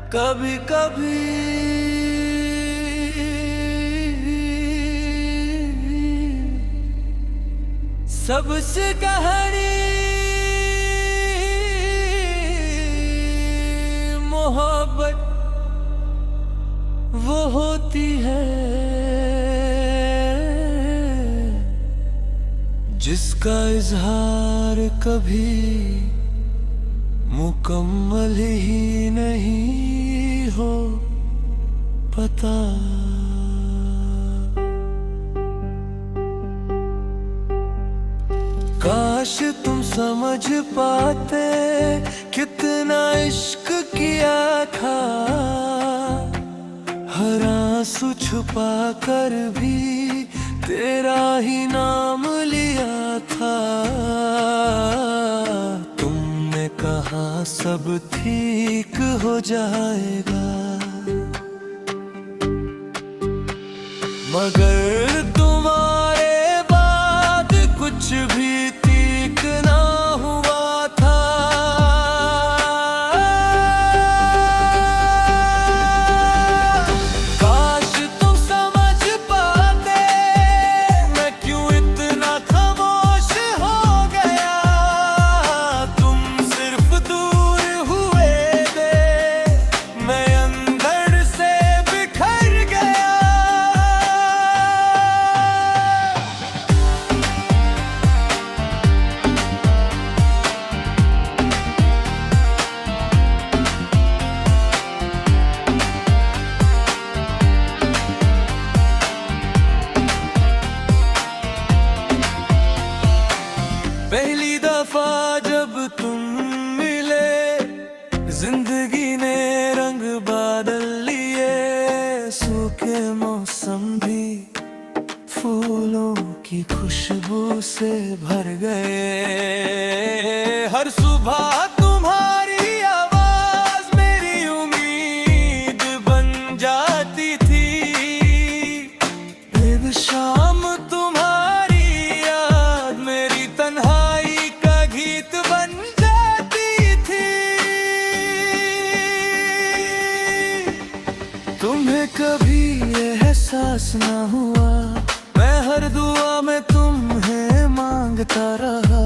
कभी कभी सबसे गहरी मोहब्बत वो होती है जिसका इजहार कभी मुकम्मल ही नहीं हो पता। काश तुम समझ पाते कितना इश्क किया था, हर आंसू छुपा कर भी तेरा ही नाम लिया था। तुमने कहा सब ठीक हो जाएगा, मगर तुम्हारे बाद कुछ भी ठीक ना हुआ था। काश तुम समझ पाते मैं क्यों इतना खामोश हो गया। तुम सिर्फ दूर हुए थे, मैं अंदर से बिखर गया। पहली दफा जब तुम मिले, जिंदगी ने रंग बदल लिए। सूखे मौसम भी फूलों की खुशबू से भर गए। हर सुबह तुम्हारी आवाज मेरी उम्मीद बन जाती थी। फिर शाम तुम्हारी याद मेरी तन्हाई का गीत बन जाती थी। तुम्हें कभी एहसास ना हुआ, मैं हर दुआ में तुम्हें मांगता रहा।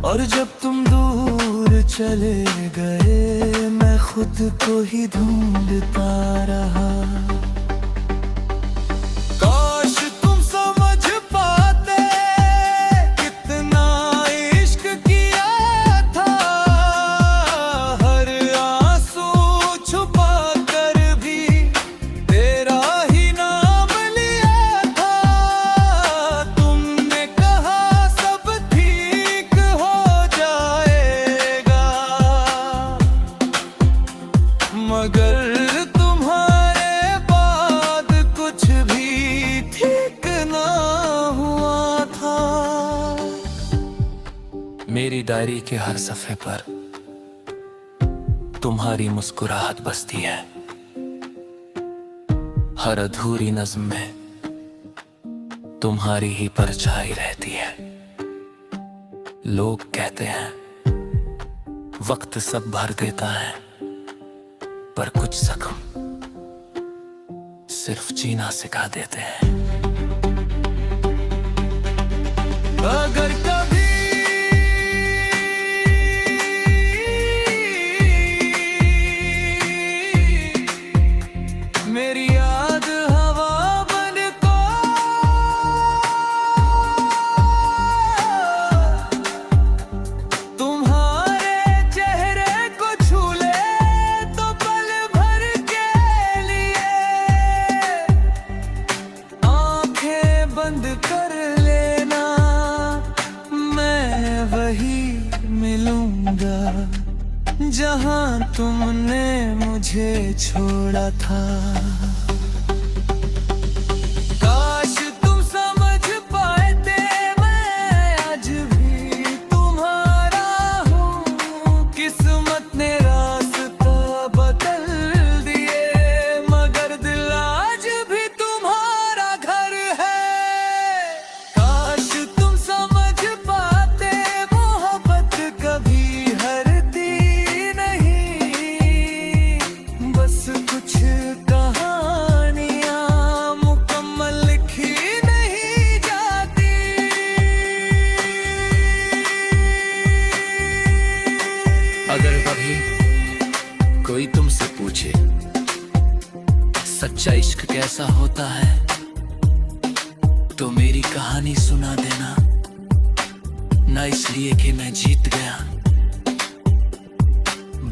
और जब तुम दूर चले गए मैं खुद को ही ढूंढता रहा। काश तुम समझ पाते कितना इश्क किया था, हर आंसू छुपा कर भी तेरा ही नाम लिया था। तुमने कहा सब ठीक हो जाएगा, मगर तुम्हारे बाद कुछ भी ठीक ना हुआ था। मेरी डायरी के हर सफ़े पर तुम्हारी मुस्कुराहट बसती है, हर अधूरी नज़्म में तुम्हारी ही परछाई रहती है। लोग कहते हैं वक्त सब भर देता है, पर कुछ जख्म सिर्फ जीना सिखा देते हैं। अगर कभी मेरी याद हवा बन को तुम्हारे चेहरे को छू ले तो पल भर के लिए आंखें बंद कर लेना, मैं वही मिलूंगा जहां तुमने मुझे छोड़ा था। काश तुम समझ पाते मैं आज भी तुम्हारा हूँ। किस्मत ने रास्ता बदल दिए, मगर दिल आज भी तुम्हारा घर है। काश तुम समझ पाते मोहब्बत कभी हरती नहीं, कोई तुमसे पूछे सच्चा इश्क कैसा होता है, तो मेरी कहानी सुना देना। ना इसलिए कि मैं जीत गया,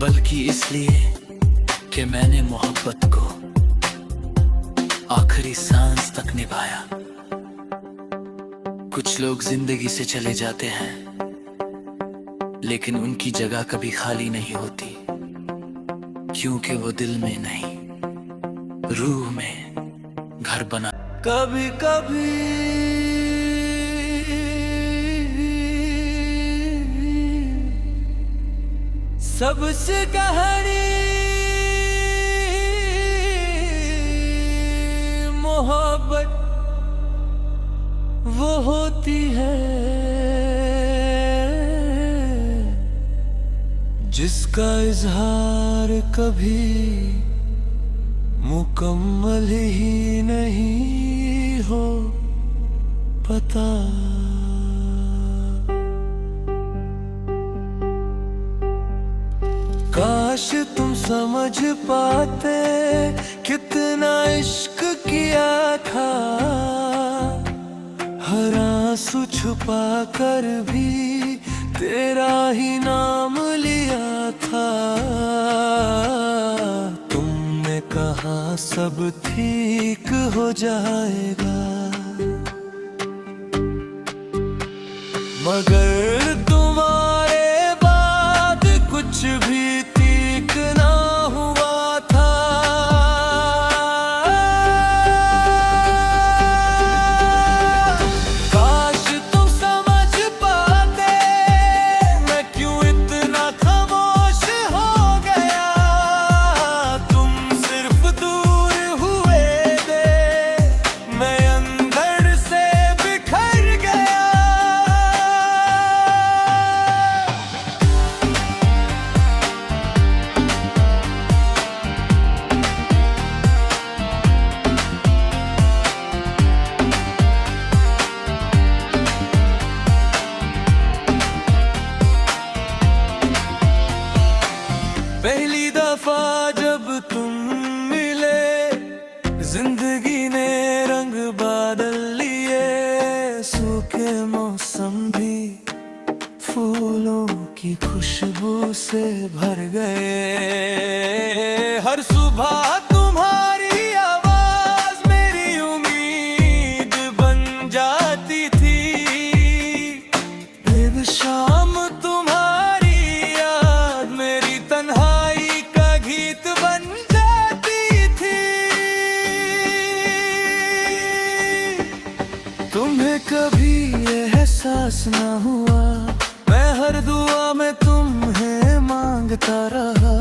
बल्कि इसलिए कि मैंने मोहब्बत को आखिरी सांस तक निभाया। कुछ लोग जिंदगी से चले जाते हैं, लेकिन उनकी जगह कभी खाली नहीं होती, क्योंकि वो दिल में नहीं, रूह में घर बना। कभी कभी सबसे कहानी मोहब्बत वो होती है जिसका इजहार कभी मुकम्मल ही नहीं हो पता। काश तुम समझ पाते कितना इश्क किया था, हर आंसू छुपा कर भी तेरा ही नाम लिया था। तुमने कहा सब ठीक हो जाएगा, मगर तुम्हारे बाद कुछ भी ठीक ना हुआ था। काश तुम समझ पाते मैं क्यों इतना खामोश हो गया। तुम सिर्फ दूर हुए थे, मैं अंदर से बिखर गया। पहली दफा जब तुम मिले, जिंदगी ने रंग बदल लिए। सूखे मौसम भी फूलों की खुशबू से भर गए। हर सुबह तुम्हारी आवाज मेरी उम्मीद बन जाती थी। फिर शाम तुम्हारी याद मेरी तन्हाई का गीत बन जाती थी। तुम्हें कभी एहसास ना हुआ, मैं हर दुआ में तुम्हें मांगता रहा।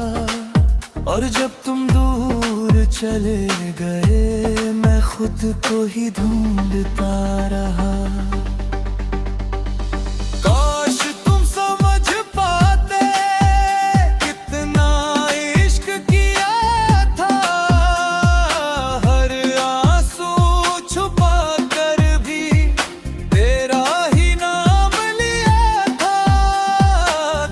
और जब तुम दूर चले गए, मैं खुद को ही ढूंढता रहा। काश तुम समझ पाते कितना इश्क किया था, हर आंसू छुपा कर भी तेरा ही नाम लिया था।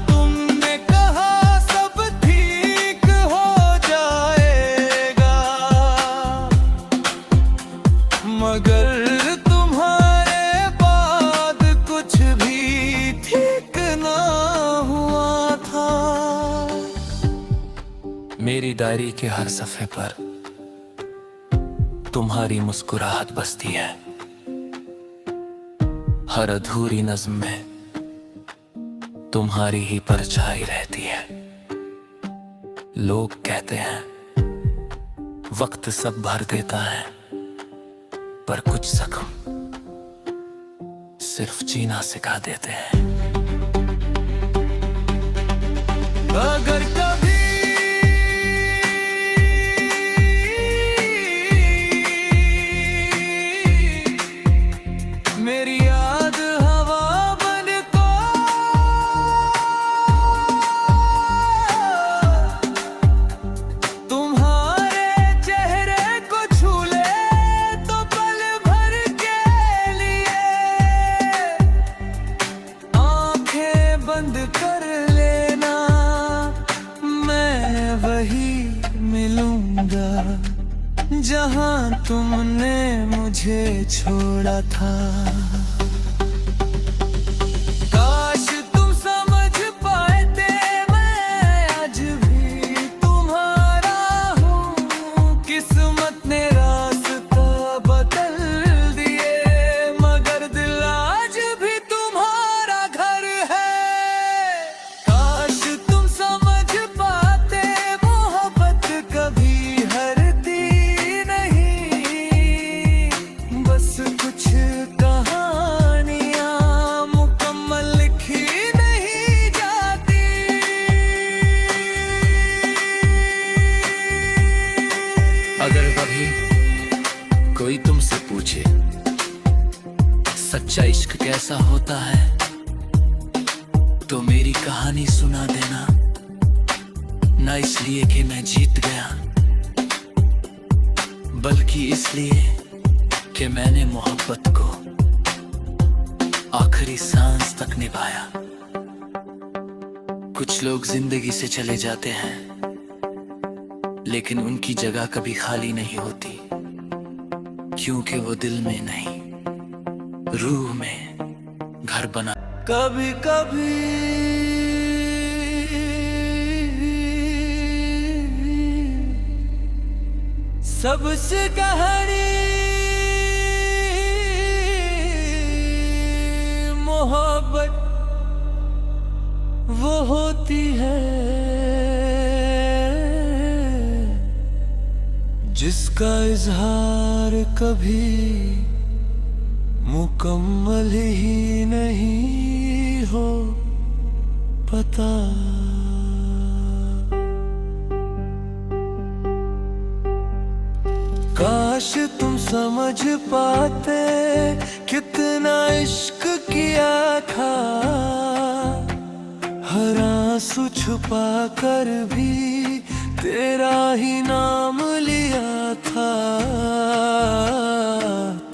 तुमने कहा सब ठीक हो जाएगा, मगर तुम्हारे बाद कुछ भी ठीक ना हुआ था। मेरी डायरी के हर सफ़े पर तुम्हारी मुस्कुराहट बसती है, हर अधूरी नज़्म में तुम्हारी ही परछाई रहती है। लोग कहते हैं वक्त सब भर देता है, पर कुछ जख्म सिर्फ जीना सिखा देते हैं। अगर कभी मेरी याद हवा बन को तुम्हारे चेहरे को छू ले, तो पल भर के लिए आंखें बंद कर लेना। मैं वही तुमने मुझे छोड़ा था। काश तुम समझ पाते मैं आज भी तुम्हारा हूँ। किस्मत ने रास्ता बदल दिए, मगर दिल आज भी तुम्हारा घर है। काश तुम समझ पाते मोहब्बत कभी हरती नहीं, बस कुछ कहानियां मुकम्मल लिखी नहीं जाती। अगर कभी कोई तुमसे पूछे सच्चा इश्क कैसा होता है, तो मेरी कहानी सुना देना। ना इसलिए कि मैं जीत गया, बल्कि इसलिए कि मैंने मोहब्बत को आखिरी सांस तक निभाया। कुछ लोग जिंदगी से चले जाते हैं, लेकिन उनकी जगह कभी खाली नहीं होती, क्योंकि वो दिल में नहीं, रूह में घर बना। कभी कभी सबसे कहानी मोहब्बत वो होती है जिसका इजहार कभी मुकम्मल ही नहीं हो पता। काश तुम समझ पाते कितना इश्क किया था, हर आंसू छुपा कर भी तेरा ही नाम लिया था।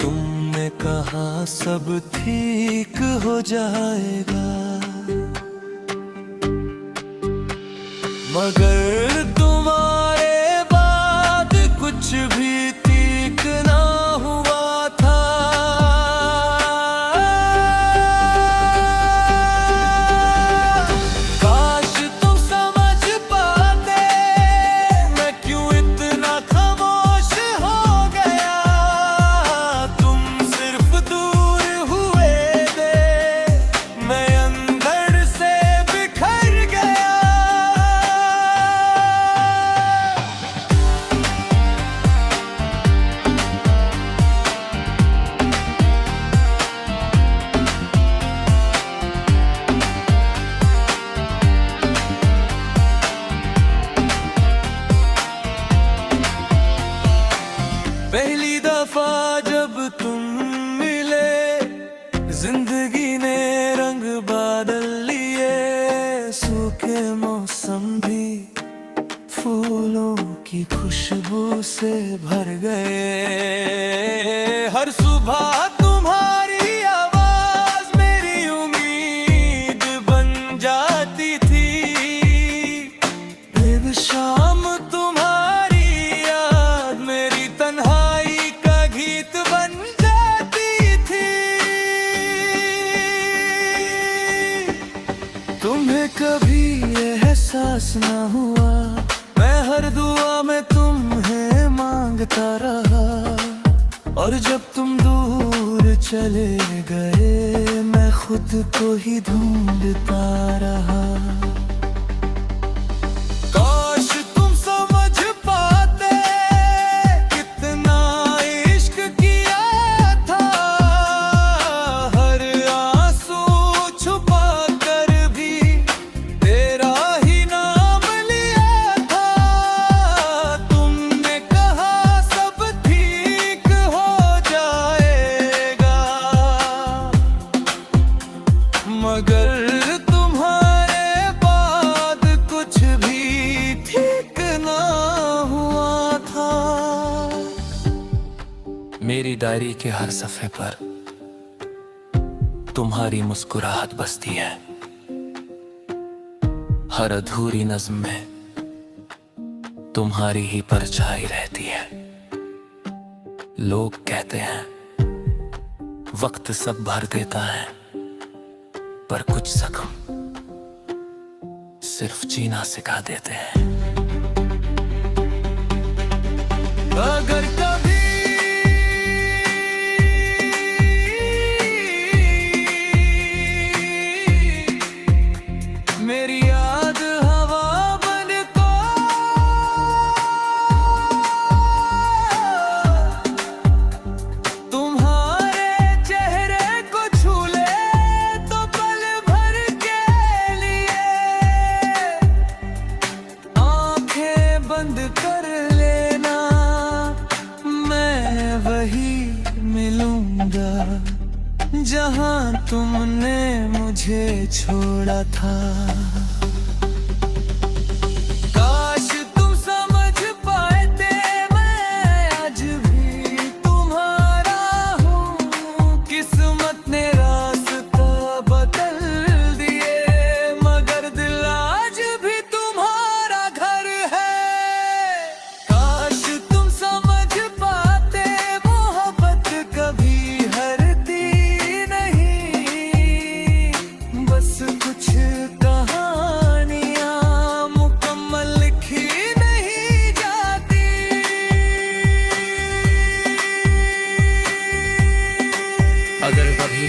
तुमने कहा सब ठीक हो जाएगा, मगर तुम्हारे बाद कुछ भी ठीक ना हुआ था। काश तुम समझ पाते मैं क्यों इतना खामोश हो गया। तुम सिर्फ दूर हुए थे, मैं अंदर से बिखर गया। पहली दफा जब तुम मिले, जिंदगी ने रंग बदल लिए। सूखे मौसम भी फूलों की खुशबू से भर गए। हर सुबह तुम्हारी आवाज मेरी उम्मीद बन जाती थी। फिर शाम तुम्हारी याद मेरी तन्हाई का गीत बन जाती थी। तुम्हें कभी एहसास ना हुआ, मैं हर दुआ में तुम्हें मांगता रहा। और जब तुम दूर चले गए, मैं खुद को ही ढूंढता रहा। काश तुम समझ पाते कितना इश्क किया था, हर आंसू छुपा कर भी तेरा ही नाम लिया था। तुमने कहा सब ठीक हो जाएगा, मगर तुम्हारे बाद कुछ भी ठीक ना हुआ था। मेरी डायरी के हर सफ़े पर तुम्हारी मुस्कुराहट बसती है। हर अधूरी नज़्म में तुम्हारी ही परछाई रहती है। लोग कहते हैं वक्त सब भर देता है, पर कुछ जख्म सिर्फ जीना सिखा देते हैं। अगर कभी मेरी याद हवा बन को तुम्हारे चेहरे को छू ले, तो पल भर के लिए आंखें बंद कर लेना, मैं वही मिलूंगा जहां तुमने मुझे छोड़ा था। काश तुम समझ पाते मैं आज भी तुम्हारा हूँ। किस्मत ने रास्ता बदल दिए, मगर दिल आज भी तुम्हारा घर है। काश तुम समझ पाते मोहब्बत कभी हरती नहीं, बस कुछ कहानियां मुकम्मल लिखी नहीं जाती। अगर कभी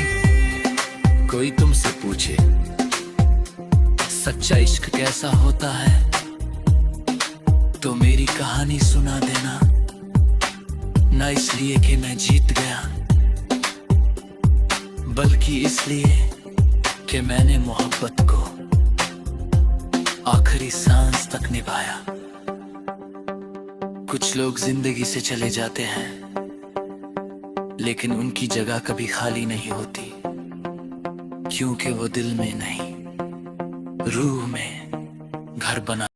कोई तुमसे पूछे सच्चा इश्क कैसा होता है, तो मेरी कहानी सुना देना। ना इसलिए कि मैं जीत गया, बल्कि इसलिए कि मैंने मोहब्बत को आखिरी सांस तक निभाया। कुछ लोग जिंदगी से चले जाते हैं, लेकिन उनकी जगह कभी खाली नहीं होती, क्योंकि वो दिल में नहीं, रूह में घर बना